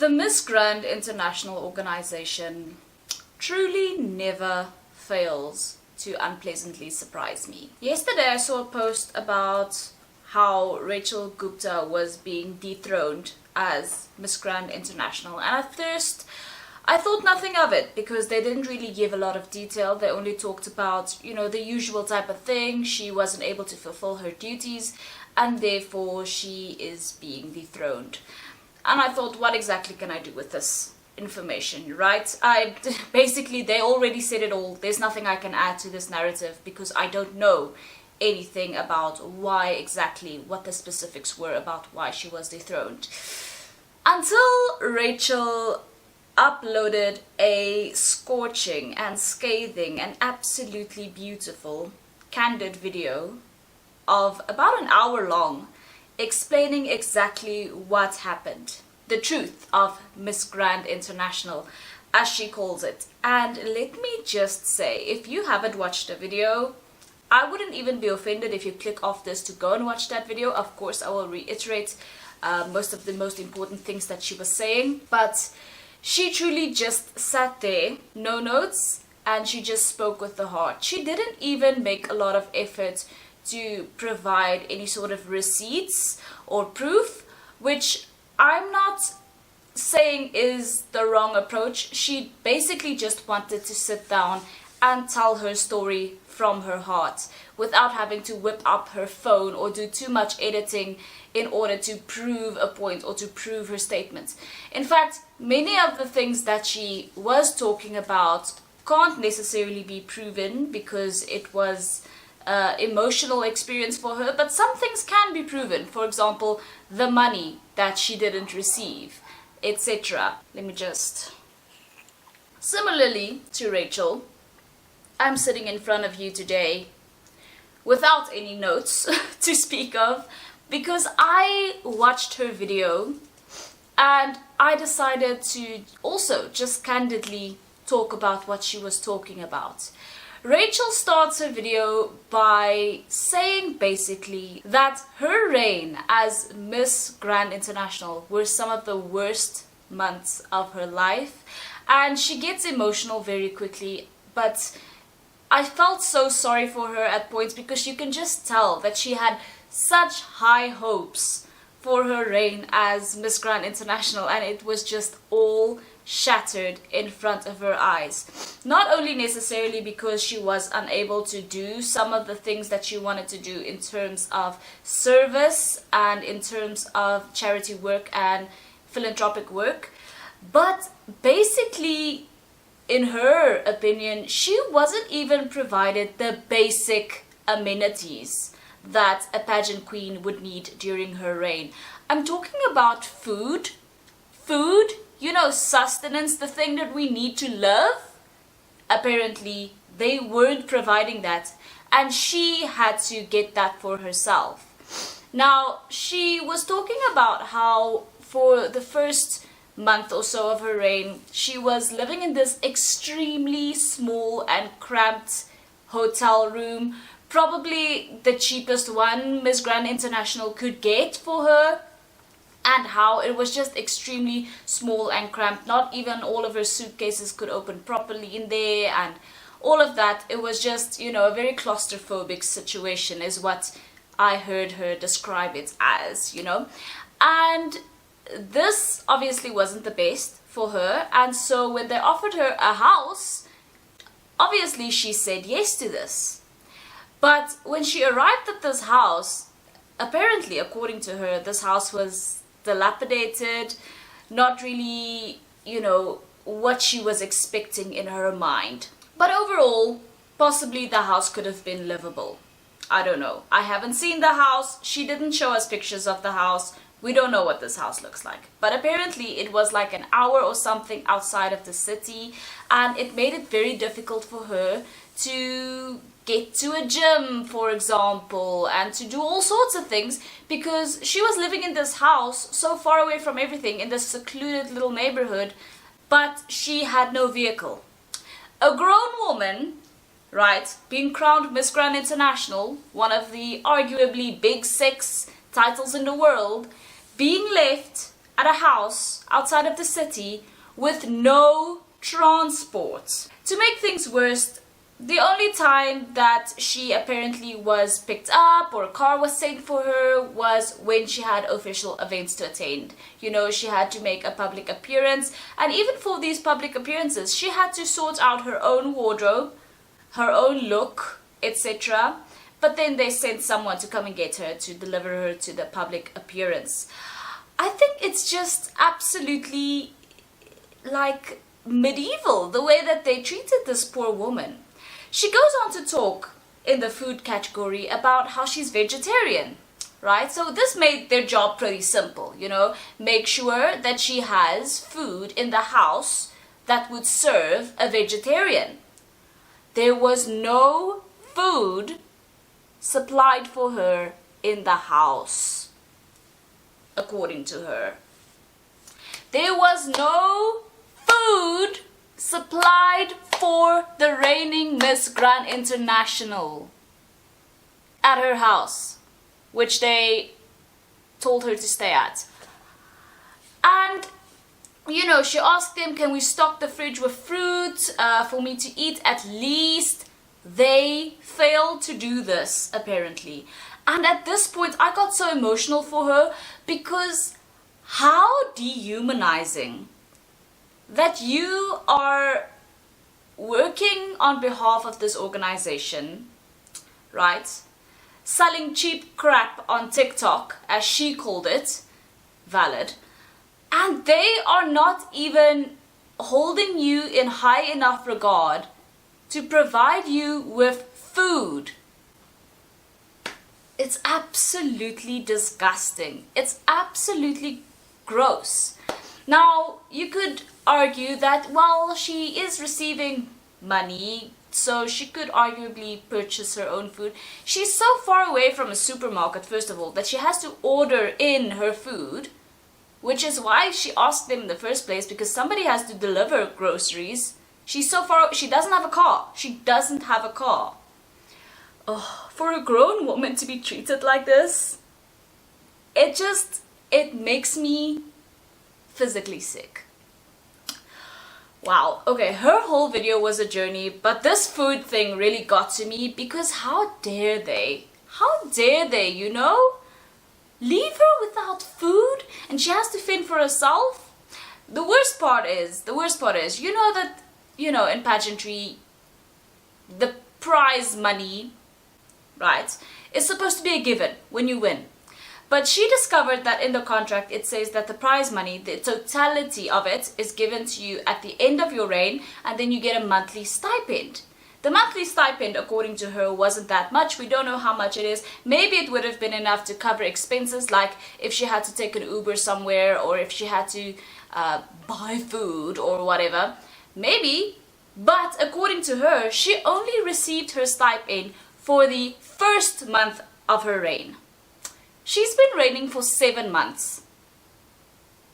The Miss Grand International organization truly never fails to unpleasantly surprise me. Yesterday I saw a post about how Rachel Gupta was being dethroned as Miss Grand International, and at first I thought nothing of it because they didn't really give a lot of detail. They only talked about, the usual type of thing. She wasn't able to fulfill her duties and therefore she is being dethroned. And I thought, what exactly can I do with this information, right? Basically, they already said it all. There's nothing I can add to this narrative because I don't know anything about why exactly, what the specifics were about why she was dethroned. Until Rachel uploaded a scorching and scathing and absolutely beautiful, candid video of about an hour long, explaining exactly what happened. The truth of Miss Grand International, as she calls it. And let me just say, if you haven't watched the video, I wouldn't even be offended if you click off this to go and watch that video. Of course, I will reiterate most of the most important things that she was saying, but she truly just sat there, no notes, and she just spoke with the heart. She didn't even make a lot of effort to provide any sort of receipts or proof, which I'm not saying is the wrong approach. She basically just wanted to sit down and tell her story from her heart without having to whip up her phone or do too much editing in order to prove a point or to prove her statements. In fact, many of the things that she was talking about can't necessarily be proven because it was emotional experience for her, but some things can be proven. For example, the money that she didn't receive, etc. Let me just... Similarly to Rachel, I'm sitting in front of you today without any notes to speak of because I watched her video and I decided to also just candidly talk about what she was talking about. Rachel starts her video by saying basically that her reign as Miss Grand International were some of the worst months of her life, and she gets emotional very quickly, but I felt so sorry for her at points because you can just tell that she had such high hopes for her reign as Miss Grand International, and it was just all shattered in front of her eyes. Not only necessarily because she was unable to do some of the things that she wanted to do in terms of service and in terms of charity work and philanthropic work, but basically, in her opinion, she wasn't even provided the basic amenities that a pageant queen would need during her reign. I'm talking about food, sustenance, the thing that we need to live. Apparently, they weren't providing that, and she had to get that for herself. Now, she was talking about how for the first month or so of her reign, she was living in this extremely small and cramped hotel room, probably the cheapest one Miss Grand International could get for her, and how it was just extremely small and cramped. Not even all of her suitcases could open properly in there and all of that. It was just, a very claustrophobic situation is what I heard her describe it as, And this obviously wasn't the best for her, and so when they offered her a house, obviously she said yes to this. But when she arrived at this house, apparently, according to her, this house was dilapidated, not really, what she was expecting in her mind. But overall, possibly the house could have been livable. I don't know. I haven't seen the house. She didn't show us pictures of the house. We don't know what this house looks like. But apparently it was like an hour or something outside of the city, and it made it very difficult for her to get to a gym, for example, and to do all sorts of things because she was living in this house so far away from everything in this secluded little neighborhood, but she had no vehicle. A grown woman, right, being crowned Miss Grand International, one of the arguably big 6 titles in the world, being left at a house outside of the city with no transport. To make things worse, the only time that she apparently was picked up or a car was sent for her was when she had official events to attend. You know, she had to make a public appearance, and even for these public appearances, she had to sort out her own wardrobe, her own look, etc. But then they sent someone to come and get her, to deliver her to the public appearance. I think it's just absolutely like medieval, the way that they treated this poor woman. She goes on to talk in the food category about how she's vegetarian, right? So this made their job pretty simple, you know, make sure that she has food in the house that would serve a vegetarian. There was no food supplied for her in the house, according to her. There was no food supplied for the reigning Miss Grand International at her house, which they told her to stay at. And, you know, she asked them, can we stock the fridge with fruit for me to eat at least? They failed to do this, apparently. And at this point, I got so emotional for her, because how dehumanizing that you are working on behalf of this organization, right? Selling cheap crap on TikTok, as she called it, valid, and they are not even holding you in high enough regard to provide you with food. It's absolutely disgusting. It's absolutely gross. Now, you could argue that, well, she is receiving money, so she could arguably purchase her own food. She's so far away from a supermarket, first of all, that she has to order in her food, which is why she asked them in the first place, because somebody has to deliver groceries. She's so far, she doesn't have a car. She doesn't have a car. Oh, for a grown woman to be treated like this, it makes me physically sick. Wow, okay, her whole video was a journey, but this food thing really got to me, because how dare they? How dare they, you know? Leave her without food and she has to fend for herself? The worst part is, you know that, you know, in pageantry, the prize money, right, is supposed to be a given when you win. But she discovered that in the contract it says that the prize money, the totality of it, is given to you at the end of your reign, and then you get a monthly stipend. The monthly stipend, according to her, wasn't that much. We don't know how much it is. Maybe it would have been enough to cover expenses, like if she had to take an Uber somewhere, or if she had to buy food or whatever. Maybe. But according to her, she only received her stipend for the first month of her reign. She's been reigning for 7 months.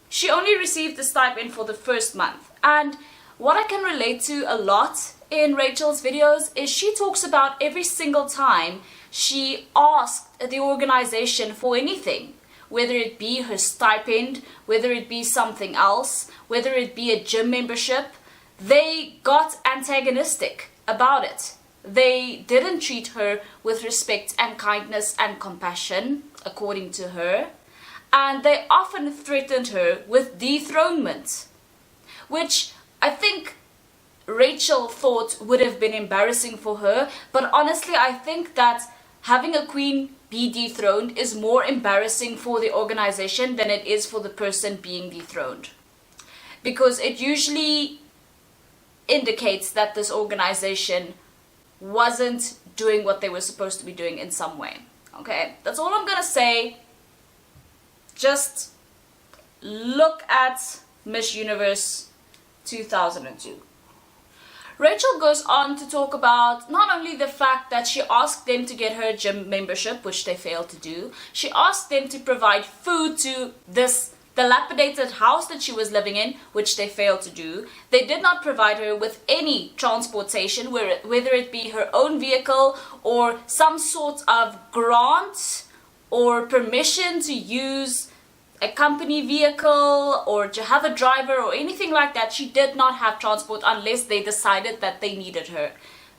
She only received the stipend for the first month. And what I can relate to a lot in Rachel's videos is she talks about every single time she asked the organization for anything, whether it be her stipend, whether it be something else, whether it be a gym membership, they got antagonistic about it. They didn't treat her with respect and kindness and compassion, according to her, and they often threatened her with dethronement, which I think Rachel thought would have been embarrassing for her, but honestly I think that having a queen be dethroned is more embarrassing for the organization than it is for the person being dethroned, because it usually indicates that this organization wasn't doing what they were supposed to be doing in some way. Okay, that's all I'm gonna say. Just look at Miss Universe 2002. Rachel goes on to talk about not only the fact that she asked them to get her gym membership, which they failed to do, she asked them to provide food to this dilapidated house that she was living in, which they failed to do. They did not provide her with any transportation, whether it be her own vehicle or some sort of grant or permission to use a company vehicle or to have a driver or anything like that. She did not have transport unless they decided that they needed her.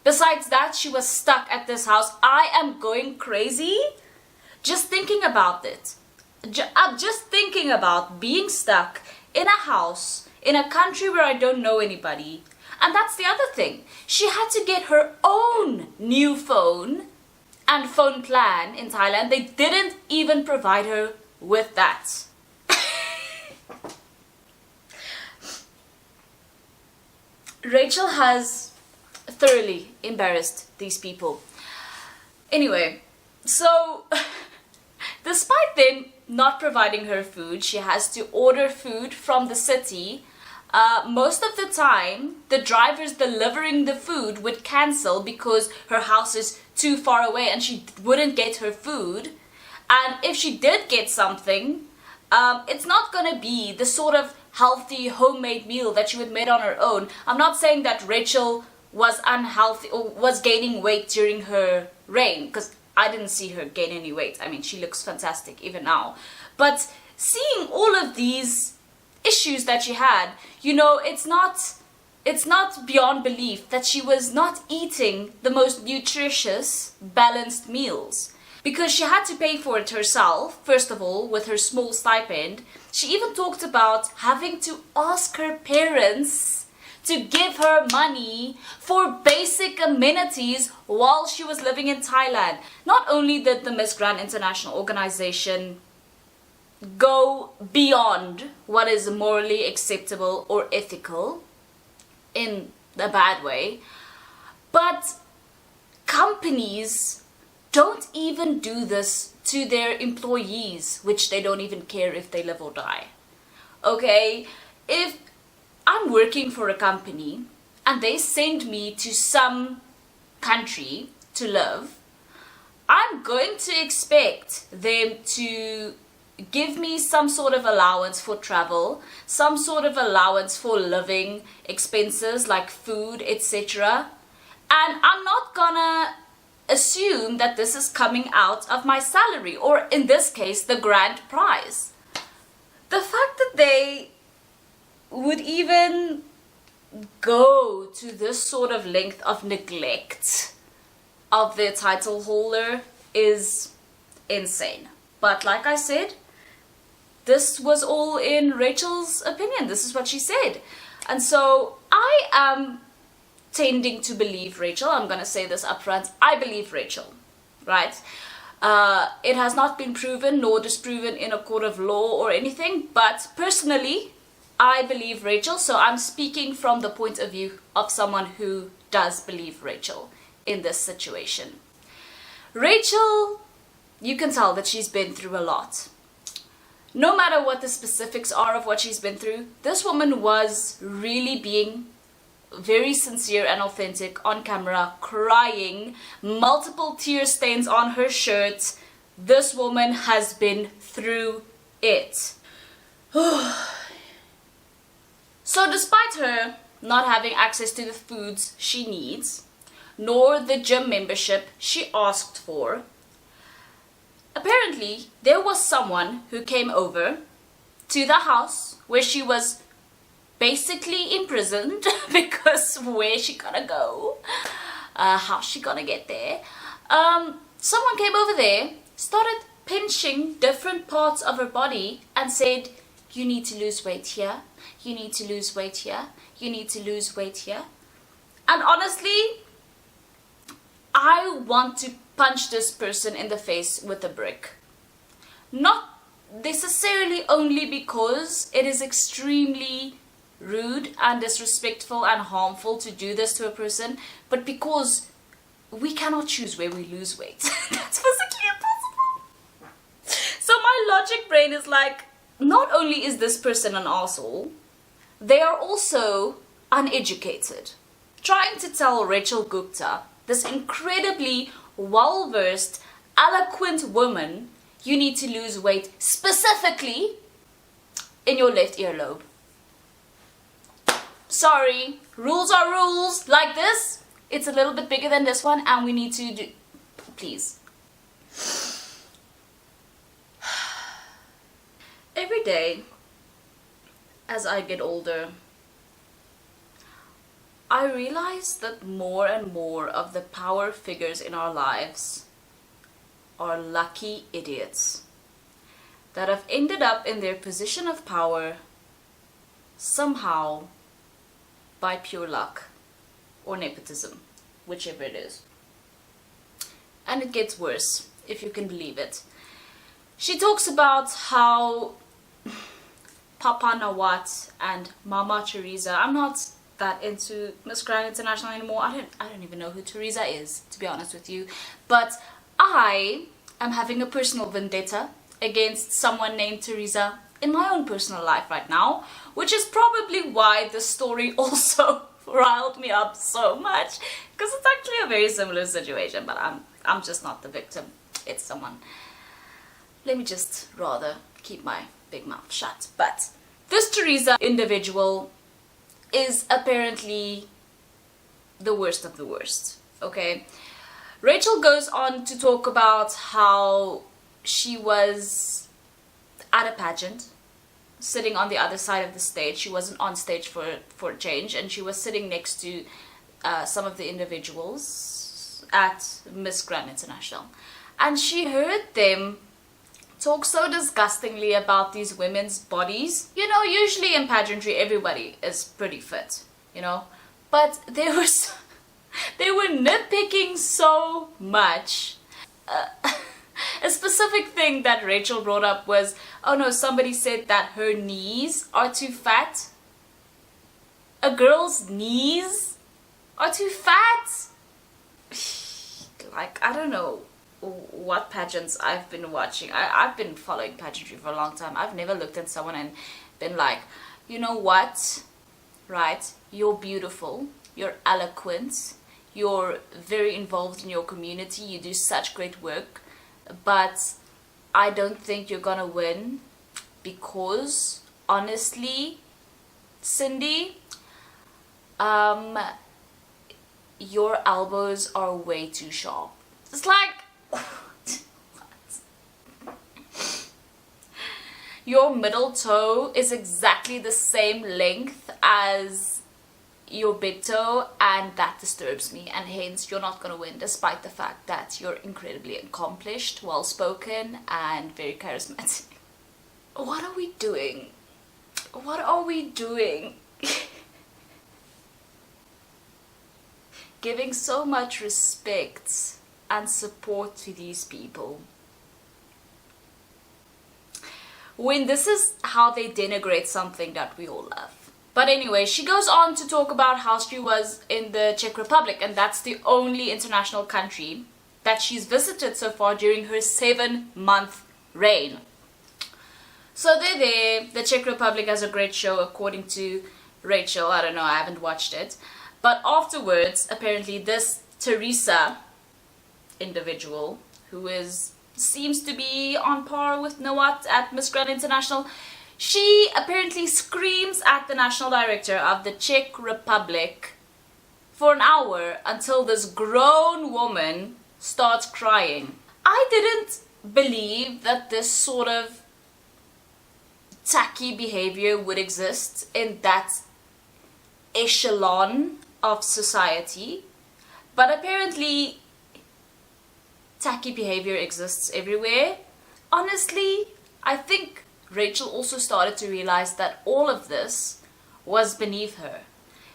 Besides that, she was stuck at this house. I am going crazy just thinking about it. I'm just thinking about being stuck in a house in a country where I don't know anybody. And that's the other thing. She had to get her own new phone and phone plan in Thailand. They didn't even provide her with that. Rachel has thoroughly embarrassed these people. Anyway, so despite them not providing her food, she has to order food from the city. Most of the time, the drivers delivering the food would cancel because her house is too far away and she wouldn't get her food. And if she did get something, it's not gonna be the sort of healthy homemade meal that she would make on her own. I'm not saying that Rachel was unhealthy or was gaining weight during her reign, because I didn't see her gain any weight. I mean, she looks fantastic even now. But seeing all of these issues that she had, you know, it's not beyond belief that she was not eating the most nutritious, balanced meals. Because she had to pay for it herself, first of all, with her small stipend. She even talked about having to ask her parents to give her money for basic amenities while she was living in Thailand. Not only did the Miss Grand International organization go beyond what is morally acceptable or ethical in a bad way, but companies don't even do this to their employees, which they don't even care if they live or die. Okay, if I'm working for a company and they send me to some country to live, I'm going to expect them to give me some sort of allowance for travel, some sort of allowance for living expenses like food, etc. And I'm not gonna assume that this is coming out of my salary, or in this case, the grand prize. The fact that they would even go to this sort of length of neglect of their title holder is insane. But like I said, this was all in Rachel's opinion. This is what she said. And so I am tending to believe Rachel. I'm going to say this up front. I believe Rachel, right? It has not been proven nor disproven in a court of law or anything, but personally, I believe Rachel. So I'm speaking from the point of view of someone who does believe Rachel in this situation. Rachel, you can tell that she's been through a lot. No matter what the specifics are of what she's been through, this woman was really being very sincere and authentic on camera, crying, multiple tear stains on her shirt. This woman has been through it. So despite her not having access to the foods she needs, nor the gym membership she asked for, apparently there was someone who came over to the house where she was basically imprisoned because where's she gonna go? How's she gonna get there? Someone came over there, started pinching different parts of her body and said, you need to lose weight here, you need to lose weight here, you need to lose weight here. And honestly, I want to punch this person in the face with a brick. Not necessarily only because it is extremely rude and disrespectful and harmful to do this to a person, but because we cannot choose where we lose weight. That's physically impossible. So my logic brain is like, not only is this person an asshole, they are also uneducated. Trying to tell Rachel Gupta, this incredibly well-versed, eloquent woman, you need to lose weight specifically in your left earlobe. Sorry, rules are rules. Like this, it's a little bit bigger than this one and we need to do... Please. Every every day as I get older, I realize that more and more of the power figures in our lives are lucky idiots that have ended up in their position of power somehow by pure luck or nepotism, whichever it is. And it gets worse, if you can believe it. She talks about how Papa Nawat and Mama Teresa, I'm not that into Miss Grand International anymore. I don't even know who Teresa is, to be honest with you. But I am having a personal vendetta against someone named Teresa in my own personal life right now, which is probably why the story also riled me up so much, because it's actually a very similar situation, but I'm just not the victim. It's someone. Let me just rather keep my big mouth shut. But this Teresa individual is apparently the worst of the worst, okay? Rachel goes on to talk about how she was at a pageant, sitting on the other side of the stage. She wasn't on stage for a change, and she was sitting next to some of the individuals at Miss Grand International. And she heard them talk so disgustingly about these women's bodies. You know, usually in pageantry everybody is pretty fit, you know, but they were nitpicking so much. A specific thing that Rachel brought up was, oh no, somebody said that her knees are too fat. A girl's knees are too fat? Like, I don't know what pageants I've been watching. I've been following pageantry for a long time. I've never looked at someone and been like, you know what, right, you're beautiful, you're eloquent, you're very involved in your community, you do such great work, but I don't think you're gonna win because, honestly, Cindy, your elbows are way too sharp. It's like, your middle toe is exactly the same length as your big toe, and that disturbs me, and hence you're not going to win, despite the fact that you're incredibly accomplished, well-spoken, and very charismatic. What are we doing? What are we doing? Giving so much respect and support to these people, when this is how they denigrate something that we all love. But anyway, she goes on to talk about how she was in the Czech Republic, and that's the only international country that she's visited so far during her 7-month reign. So they're there. The Czech Republic has a great show, according to Rachel. I don't know, I haven't watched it. But afterwards, apparently this Teresa individual, who seems to be on par with Nawat at Miss Grand International, she apparently screams at the national director of the Czech Republic for an hour until this grown woman starts crying. I didn't believe that this sort of tacky behavior would exist in that echelon of society, but apparently tacky behavior exists everywhere. Honestly, I think Rachel also started to realize that all of this was beneath her,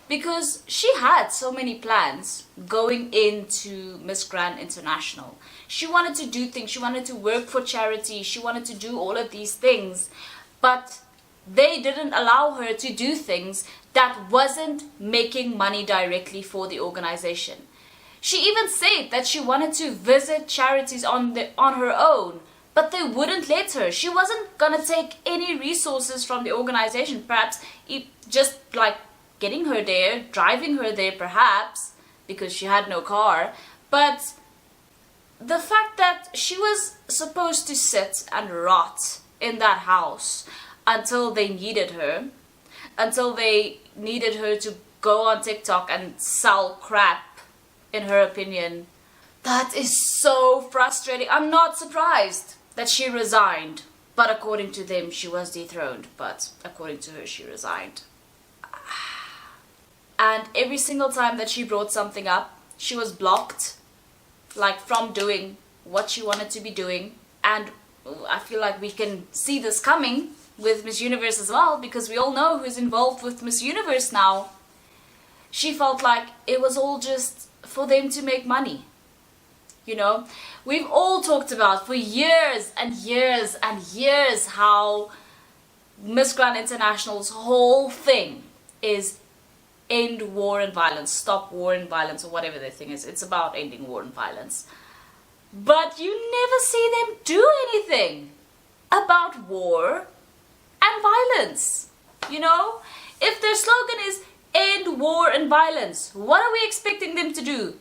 because she had so many plans going into Miss Grand International. She wanted to do things, she wanted to work for charity, she wanted to do all of these things, but they didn't allow her to do things that wasn't making money directly for the organization. She even said that she wanted to visit charities on her own, but they wouldn't let her. She wasn't gonna take any resources from the organization, perhaps just like getting her there, driving her there perhaps, because she had no car. But the fact that she was supposed to sit and rot in that house until they needed her, to go on TikTok and sell crap, in her opinion, that is so frustrating. I'm not surprised that she resigned. But according to them, she was dethroned. But according to her, she resigned. And every single time that she brought something up, she was blocked, like from doing what she wanted to be doing. And I feel like we can see this coming with Miss Universe as well, because we all know who's involved with Miss Universe now. She felt like it was all just for them to make money. You know, we've all talked about for years and years and years how Miss Grand International's whole thing is end war and violence, stop war and violence, or whatever the thing is. It's about ending war and violence. But you never see them do anything about war and violence. You know, if their slogan is end war and violence, what are we expecting them to do?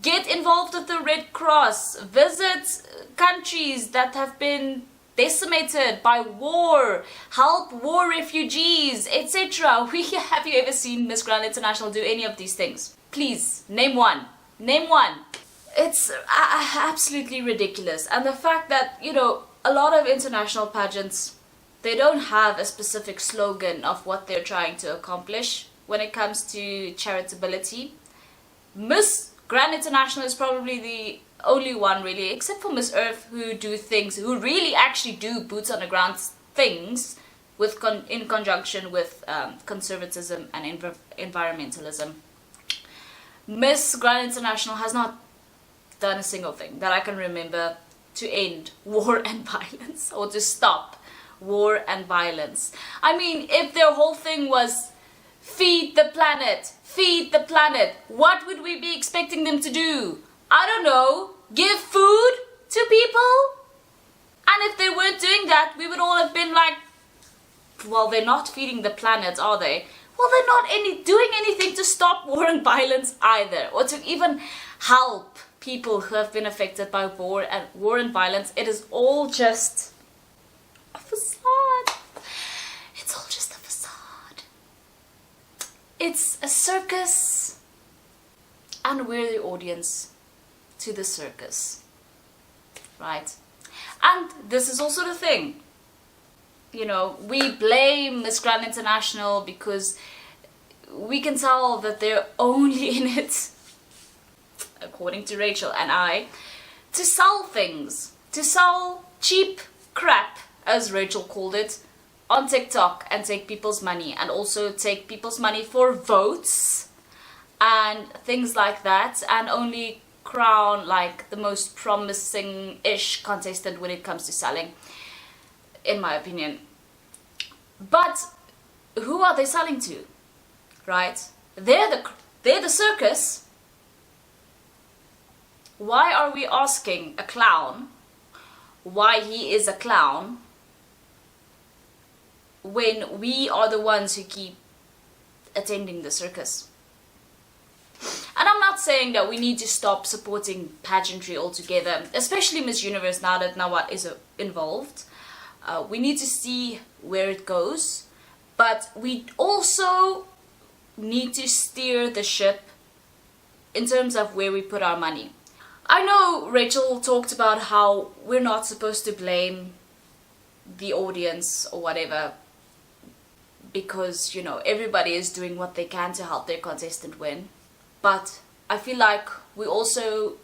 Get involved with the Red Cross, visit countries that have been decimated by war, help war refugees, etc. Have you ever seen Miss Grand International do any of these things? Please, name one. Name one. It's absolutely ridiculous. And the fact that, you know, a lot of international pageants, they don't have a specific slogan of what they're trying to accomplish when it comes to charitability. Miss Grand International is probably the only one really, except for Miss Earth, who do things, who really actually do boots on the ground things with in conjunction with conservatism and environmentalism. Miss Grand International has not done a single thing that I can remember to end war and violence, or to stop war and violence. I mean, if their whole thing was feed the planet, what would we be expecting them to do? I don't know, give food to people? And if they weren't doing that, we would all have been like, well, they're not feeding the planet, are they? Well, they're not doing anything to stop war and violence either, or to even help people who have been affected by war and violence. It is all just a facade. It's all just a facade. It's a circus, and we're the audience to the circus, right? And this is also the thing, you know, we blame Miss Grand International because we can tell that they're only in it, according to Rachel and I, to sell things, to sell cheap crap, as Rachel called it, on TikTok, and take people's money, and also take people's money for votes and things like that, and only crown like the most promising-ish contestant when it comes to selling, in my opinion. But who are they selling to, right? They're the circus. Why are we asking a clown why he is a clown when we are the ones who keep attending the circus? And I'm not saying that we need to stop supporting pageantry altogether, especially Miss Universe now that Nawat is involved. We need to see where it goes, but we also need to steer the ship in terms of where we put our money. I know Rachel talked about how we're not supposed to blame the audience or whatever, because, you know, everybody is doing what they can to help their contestant win. But I feel like we also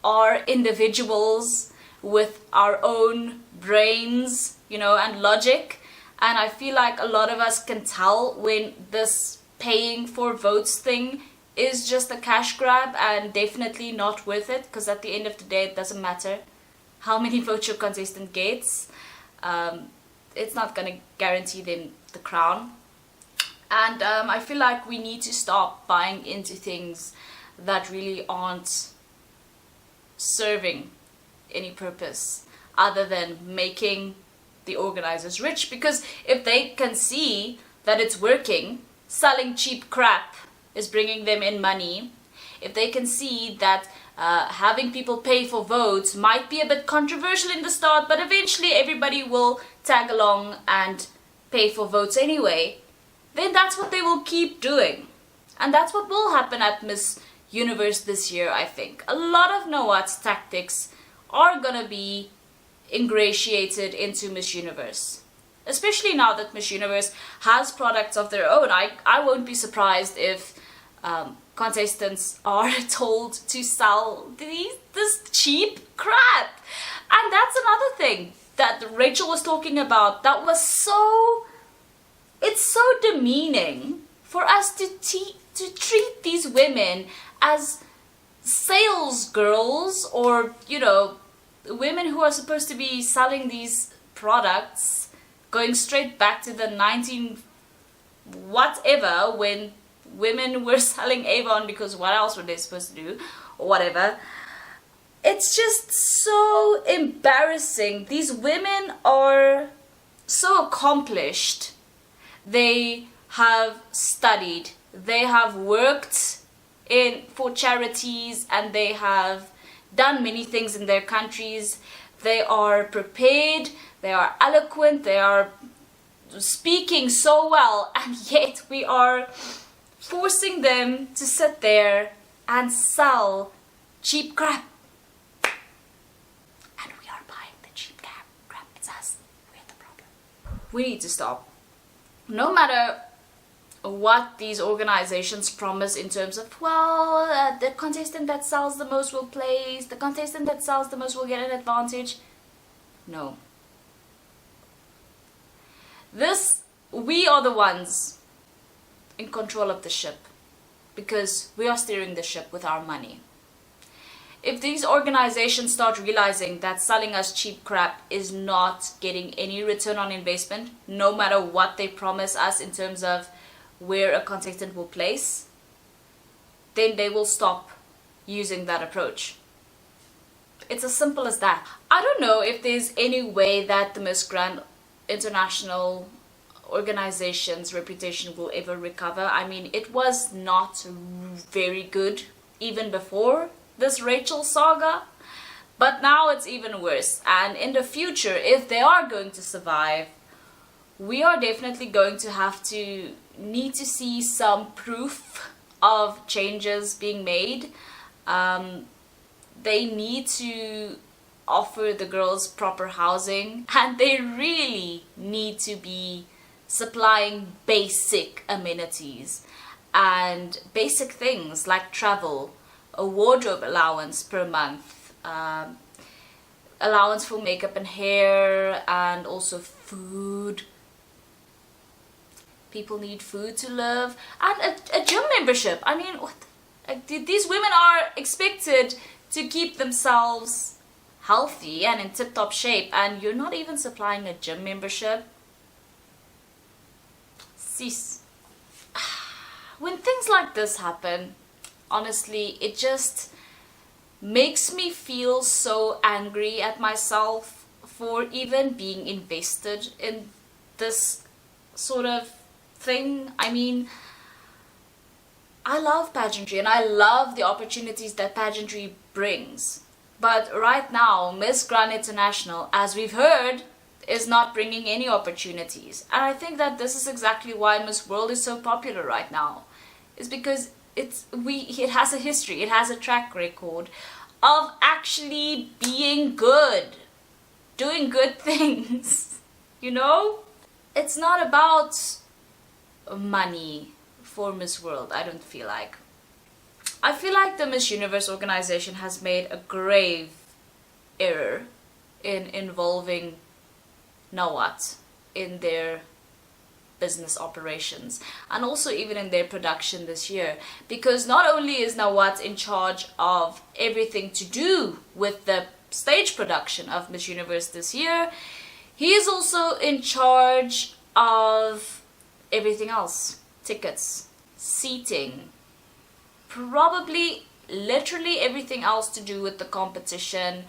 are individuals with our own brains, you know, and logic. And I feel like a lot of us can tell when this paying for votes thing is just a cash grab and definitely not worth it, because at the end of the day it doesn't matter how many votes your contestant gets. It's not going to guarantee them the crown. And I feel like we need to stop buying into things that really aren't serving any purpose other than making the organizers rich. Because if they can see that it's working, selling cheap crap is bringing them in money, if they can see that having people pay for votes might be a bit controversial in the start, but eventually everybody will tag along and pay for votes anyway, then that's what they will keep doing. And that's what will happen at Miss Universe this year, I think. A lot of Nawat's tactics are gonna be ingratiated into Miss Universe. Especially now that Miss Universe has products of their own. I won't be surprised if contestants are told to sell this cheap crap. And that's another thing that Rachel was talking about that was it's so demeaning for us to treat these women as sales girls, or, you know, women who are supposed to be selling these products, going straight back to the 19 whatever, when women were selling Avon, because what else were they supposed to do, or whatever. It's just so embarrassing. These women are so accomplished. They have studied, they have worked for charities, and they have done many things in their countries. They are prepared, they are eloquent, they are speaking so well, and yet we are forcing them to sit there and sell cheap crap. And we are buying the cheap crap. It's us. We're the problem. We need to stop. No matter what these organizations promise in terms of, the contestant that sells the most will place, the contestant that sells the most will get an advantage. No. We are the ones in control of the ship, because we are steering the ship with our money. If these organizations start realizing that selling us cheap crap is not getting any return on investment, no matter what they promise us in terms of where a contestant will place, then they will stop using that approach. It's as simple as that. I don't know if there's any way that the Miss Grand International organization's reputation will ever recover. I mean, it was not very good even before this Rachel saga, but now it's even worse. And in the future, if they are going to survive, we are definitely going to need to see some proof of changes being made. They need to offer the girls proper housing, and they really need to be supplying basic amenities and basic things like travel, a wardrobe allowance per month, allowance for makeup and hair, and also food. People need food to live, and a gym membership. I mean, these women are expected to keep themselves healthy and in tip-top shape, and you're not even supplying a gym membership. Sis. When things like this happen, honestly, it just makes me feel so angry at myself for even being invested in this sort of thing. I mean, I love pageantry and I love the opportunities that pageantry brings. But right now, Miss Grand International, as we've heard, is not bringing any opportunities. And I think that this is exactly why Miss World is so popular right now. It's because it has a history, it has a track record of actually being good, doing good things, you know? It's not about money for Miss World, I don't feel like. I feel like the Miss Universe organization has made a grave error in involving Nawat in their business operations, and also even in their production this year, because not only is Nawat in charge of everything to do with the stage production of Miss Universe this year, he is also in charge of everything else: tickets, seating, probably literally everything else to do with the competition,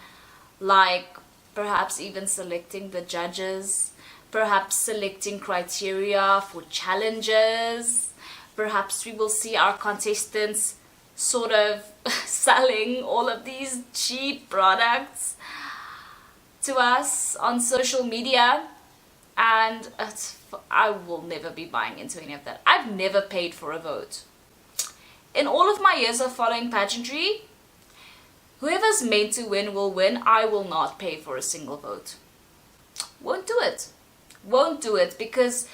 like perhaps even selecting the judges, perhaps selecting criteria for challenges. Perhaps we will see our contestants sort of selling all of these cheap products to us on social media, and I will never be buying into any of that. I've never paid for a vote. In all of my years of following pageantry, Whoever's meant to win will win. I will not pay for a single vote. Won't do it. Won't do it, because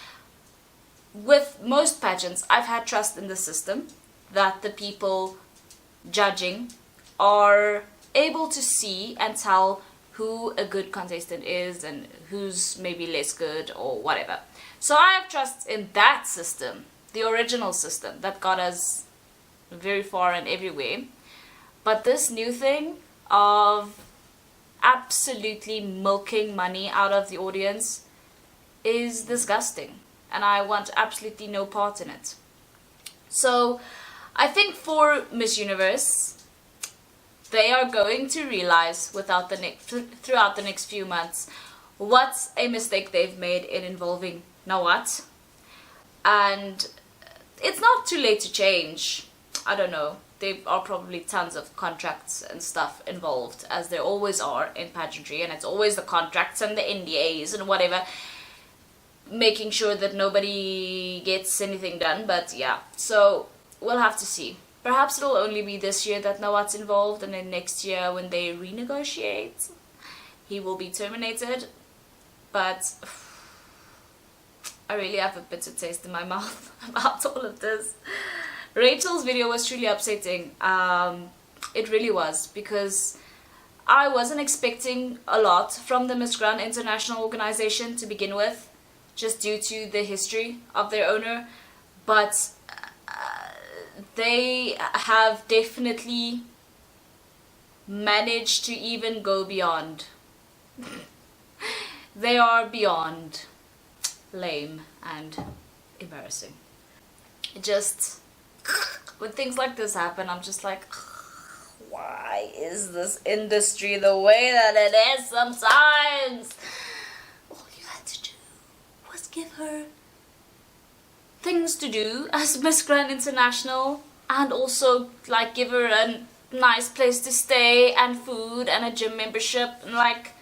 with most pageants, I've had trust in the system that the people judging are able to see and tell who a good contestant is and who's maybe less good or whatever. So I have trust in that system, the original system that got us very far and everywhere. But this new thing of absolutely milking money out of the audience is disgusting, and I want absolutely no part in it. So I think for Miss Universe, they are going to realize throughout the next few months what a mistake they've made in involving Nawat. And it's not too late to change. I don't know. There are probably tons of contracts and stuff involved, as there always are in pageantry, and it's always the contracts and the NDAs and whatever, making sure that nobody gets anything done. But yeah, so we'll have to see. Perhaps it'll only be this year that Nawat's involved, and then next year when they renegotiate, he will be terminated. But I really have a bitter taste in my mouth about all of this. Rachel's video was truly upsetting. It really was, because I wasn't expecting a lot from the Miss Grand International organization to begin with, just due to the history of their owner. But they have definitely managed to even go beyond. They are beyond lame and embarrassing. It just, when things like this happen, I'm just like, why is this industry the way that it is sometimes? All you had to do was give her things to do as Miss Grand International, and also like give her a nice place to stay and food and a gym membership and like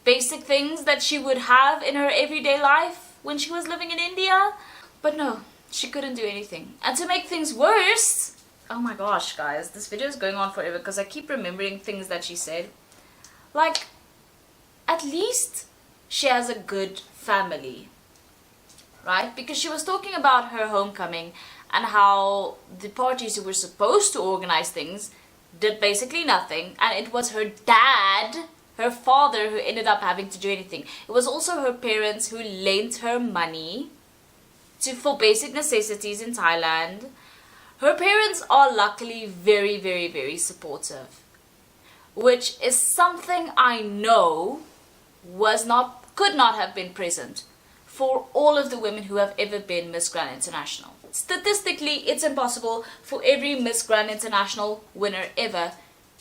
basic things that she would have in her everyday life when she was living in India. But no, she couldn't do anything. And to make things worse, oh my gosh guys, this video is going on forever because I keep remembering things that she said. Like, at least she has a good family, right? Because she was talking about her homecoming and how the parties who were supposed to organize things did basically nothing, and it was her dad, her father, who ended up having to do anything. It was also her parents who lent her money for basic necessities in Thailand. Her parents are luckily very, very, very supportive, which is something I know could not have been present for all of the women who have ever been Miss Grand International. Statistically, it's impossible for every Miss Grand International winner ever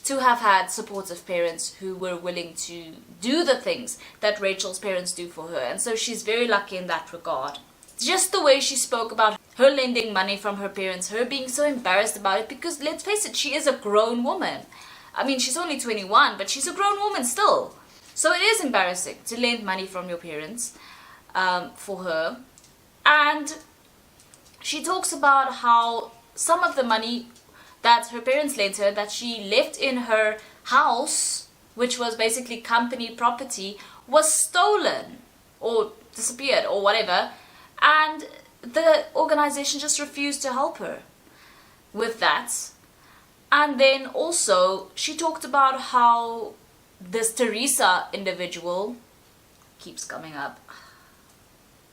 to have had supportive parents who were willing to do the things that Rachel's parents do for her. And so she's very lucky in that regard. Just the way she spoke about her lending money from her parents, her being so embarrassed about it, because let's face it, she is a grown woman. I mean, she's only 21, but she's a grown woman still. So it is embarrassing to lend money from your parents for her. And she talks about how some of the money that her parents lent her, that she left in her house, which was basically company property, was stolen or disappeared or whatever, and the organization just refused to help her with that. And then also she talked about how this Teresa individual, keeps coming up,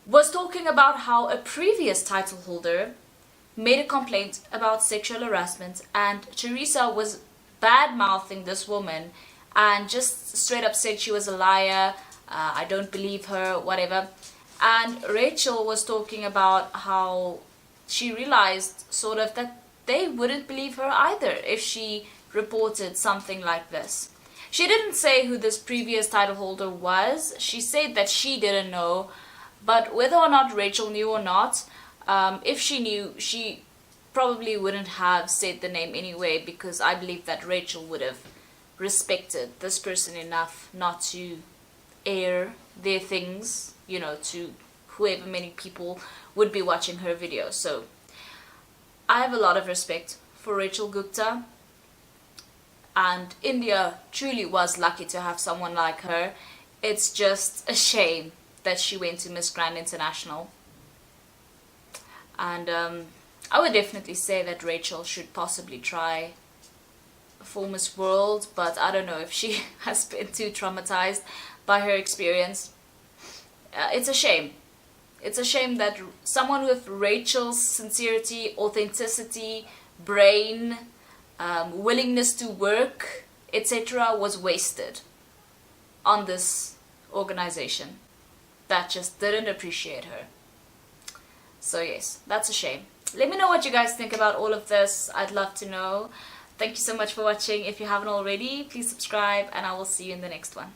was talking about how a previous title holder made a complaint about sexual harassment, and Teresa was bad-mouthing this woman and just straight up said she was a liar, I don't believe her, whatever. And Rachel was talking about how she realized sort of that they wouldn't believe her either if she reported something like this. She didn't say who this previous title holder was. She said that she didn't know, but whether or not Rachel knew or not, if she knew, she probably wouldn't have said the name anyway, because I believe that Rachel would have respected this person enough not to air their things, you know, to whoever many people would be watching her video. So I have a lot of respect for Rachel Gupta. and India truly was lucky to have someone like her. It's just a shame that she went to Miss Grand International. And I would definitely say that Rachel should possibly try for Miss World, but I don't know if she has been too traumatized by her experience. It's a shame. It's a shame that someone with Rachel's sincerity, authenticity, brain, willingness to work, etc. was wasted on this organization that just didn't appreciate her. So yes, that's a shame. Let me know what you guys think about all of this. I'd love to know. Thank you so much for watching. If you haven't already, please subscribe, and I will see you in the next one.